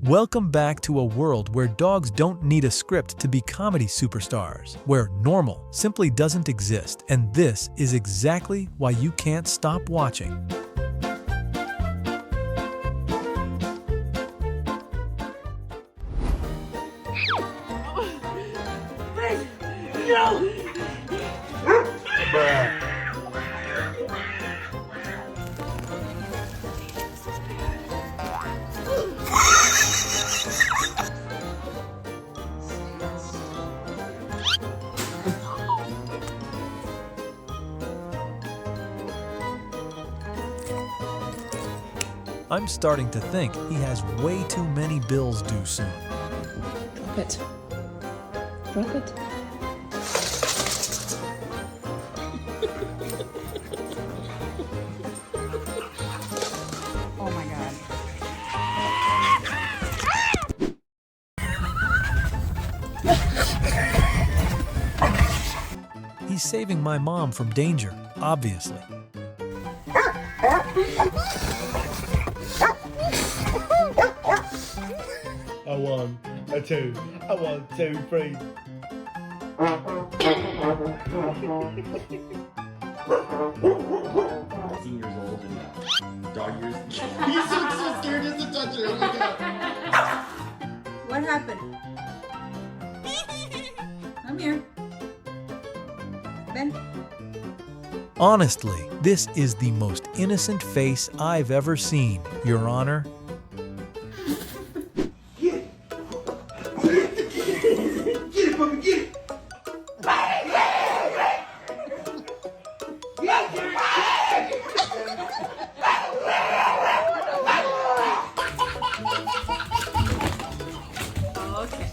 Welcome back to a world where dogs don't need a script to be comedy superstars, where normal simply doesn't exist, and this is exactly why you can't stop watching. No! I'm starting to think he has way too many bills due soon. Drop it. Drop it. Oh my God. He's saving my mom from danger, obviously. A 1, a 2, a 1, 2, 3. 16 years old and dog years. He's so scared just to touch her. Oh my God. What happened? Come here. Ben. Honestly, this is the most innocent face I've ever seen, Your Honor. Get it! Get it, puppy, get it! Okay.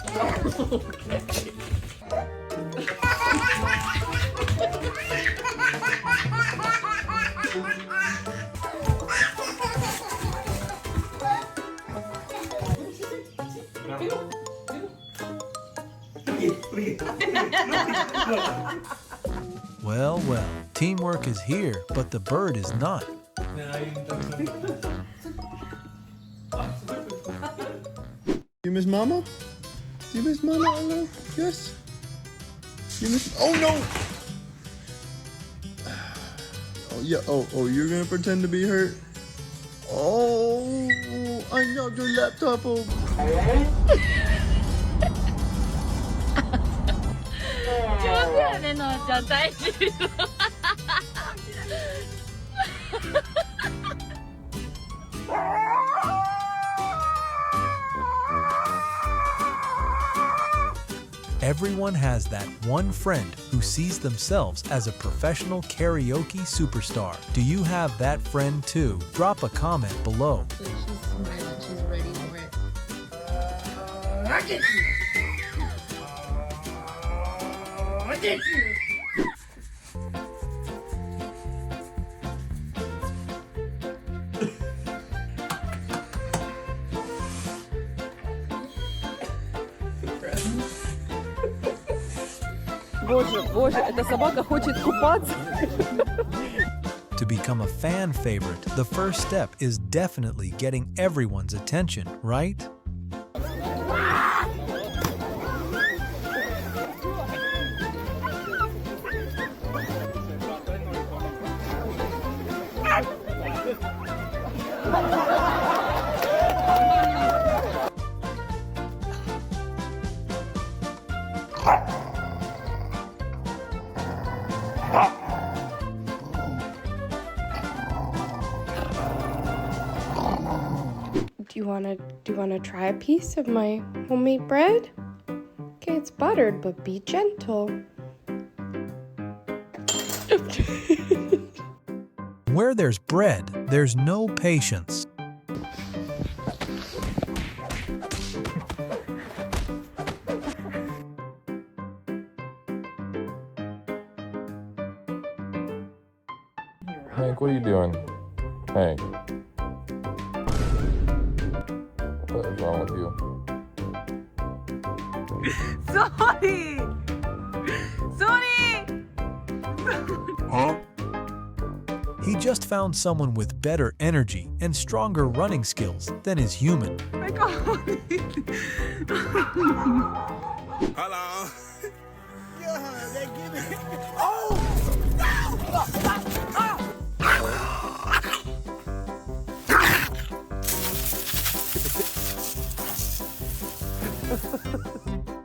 Well, well, teamwork is here, but the bird is not. You miss Mama? You miss Mama? Hello? Yes? You miss... Oh, no! Oh, yeah. Oh, you're gonna pretend to be hurt? Oh, I knocked your laptop over. Everyone has that one friend who sees themselves as a professional karaoke superstar. Do you have that friend too? Drop a comment below. She's smiling. She's ready for it. I get you! I get you! Боже, эта собака хочет купаться. To become a fan favorite, the first step is definitely getting everyone's attention, right? Do you wanna try a piece of my homemade bread? Okay, it's buttered, but be gentle. Where there's bread, there's no patience. Hank, what are you doing? Hank. What is wrong with you? Sorry! Sorry! Huh? He just found someone with better energy and stronger running skills than his human. Hello. Yeah, they give it.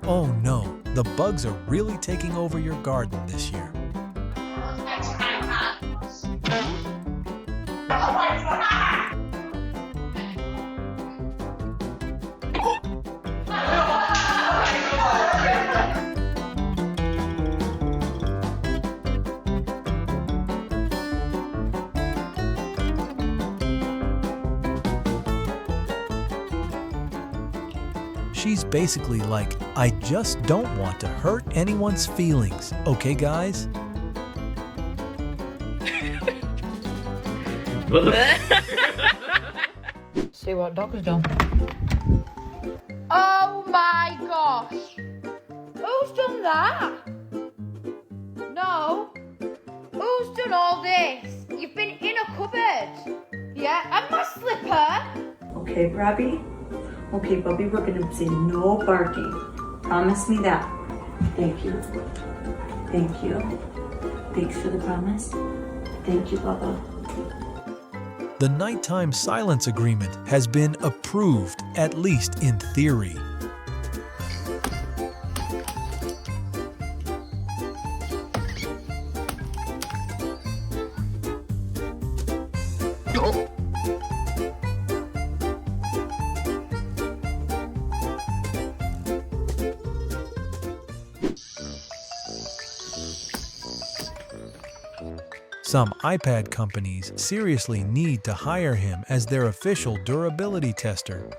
Oh no, the bugs are really taking over your garden this year. She's basically like, I just don't want to hurt anyone's feelings, okay guys? See what dogs do. Oh my gosh! Who's done that? No. Who's done all this? You've been in a cupboard. Yeah, and my slipper. Okay, Robbie? Okay, Bubby, we're gonna say no barking. Promise me that. Thank you. Thank you. Thanks for the promise. Thank you, Bubba. The nighttime silence agreement has been approved, at least in theory. Some iPad companies seriously need to hire him as their official durability tester.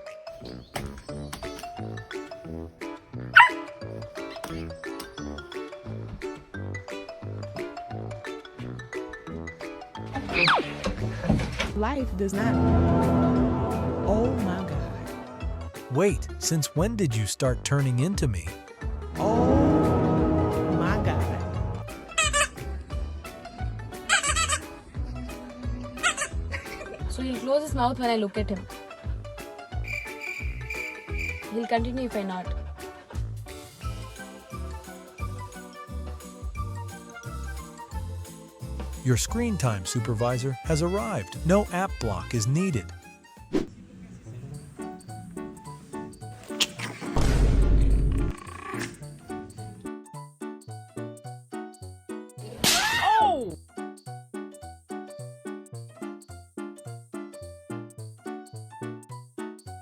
Life does not. Oh my God. Wait, since when did you start turning into me? Oh my God. So he'll close his mouth when I look at him. He'll continue if I not. Your screen time supervisor has arrived. No app block is needed. Oh!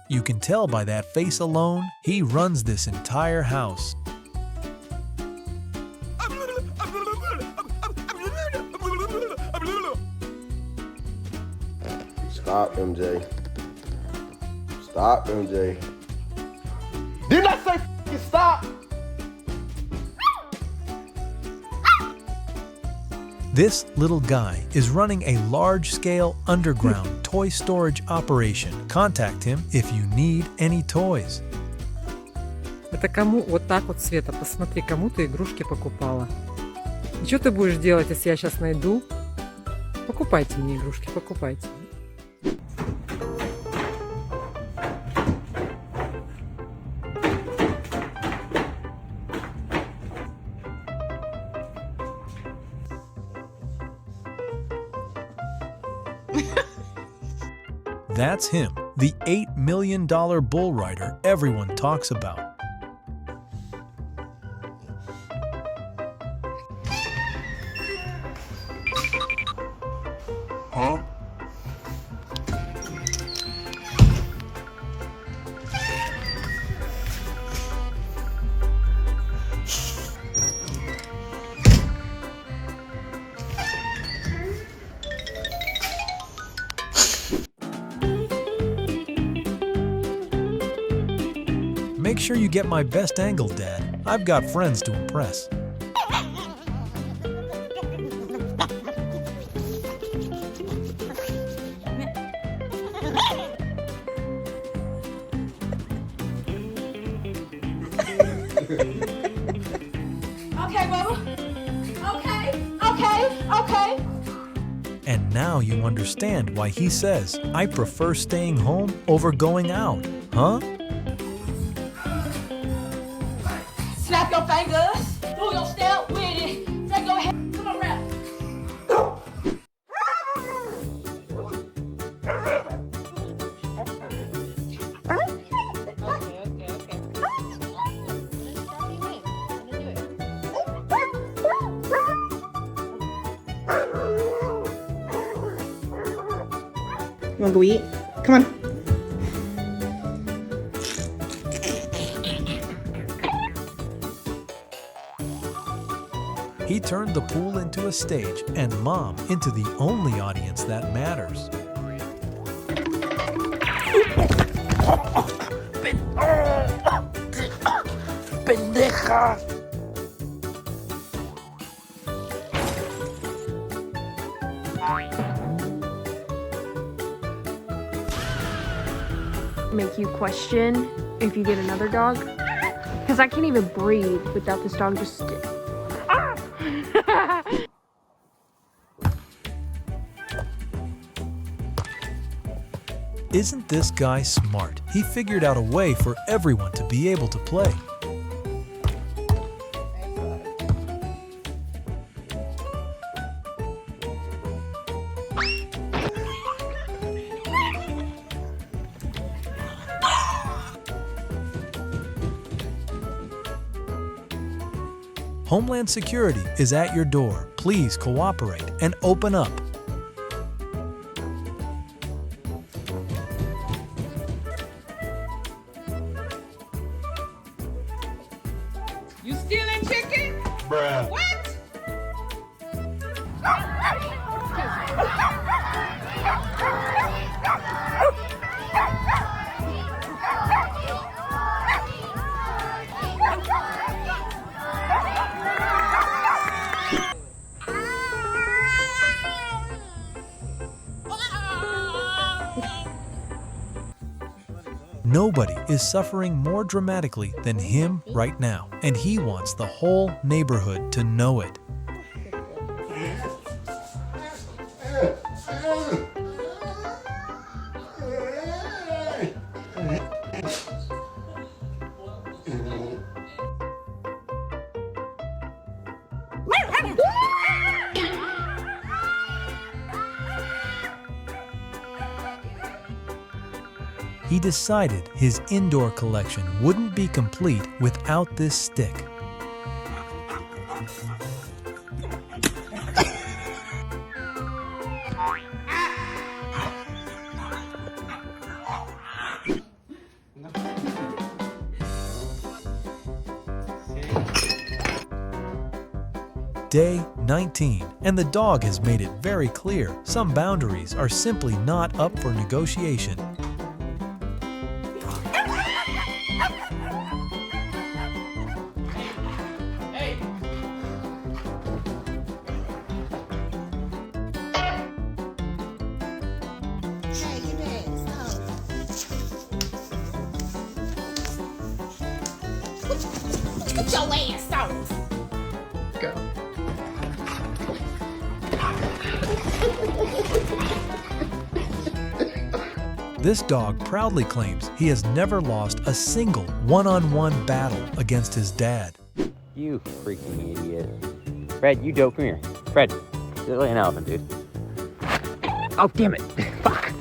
You can tell by that face alone, he runs this entire house. Stop, MJ. Stop, MJ. Didn't I say f***ing stop? This little guy is running a large-scale underground toy storage operation. Contact him if you need any toys. Это кому вот так вот, Света, посмотри, кому ты игрушки покупала. И что ты будешь делать, если я сейчас найду? Покупайте мне игрушки, покупайте. That's him, the $8 million bull rider everyone talks about. Huh? Make sure you get my best angle, Dad. I've got friends to impress. Okay, Bubba. Okay. And now you understand why he says, I prefer staying home over going out, huh? Snap your fingers. Do your step with it. Take your head. Come on, rap. You wanna go eat? Come on. He turned the pool into a stage and Mom into the only audience that matters. Make you question if you get another dog? Because I can't even breathe without this dog just... Isn't this guy smart? He figured out a way for everyone to be able to play. Homeland Security is at your door. Please cooperate and open up. You stealing chicken? Bruh. What? Nobody is suffering more dramatically than him right now, and he wants the whole neighborhood to know it. He decided his indoor collection wouldn't be complete without this stick. Day 19, and the dog has made it very clear some boundaries are simply not up for negotiation. Get your ass out. Go. This dog proudly claims he has never lost a single one-on-one battle against his dad. You freaking idiot. Fred, you dope, come here. Fred, you're like an elephant, dude. Oh, damn it. Fuck.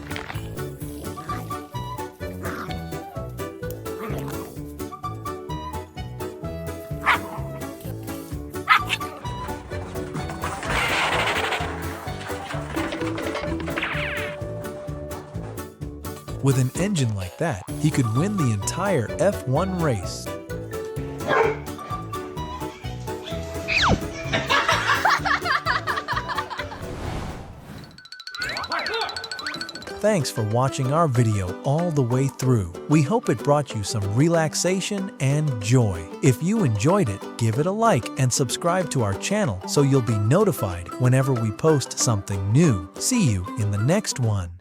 With an engine like that, he could win the entire F1 race. Thanks for watching our video all the way through. We hope it brought you some relaxation and joy. If you enjoyed it, give it a like and subscribe to our channel so you'll be notified whenever we post something new. See you in the next one.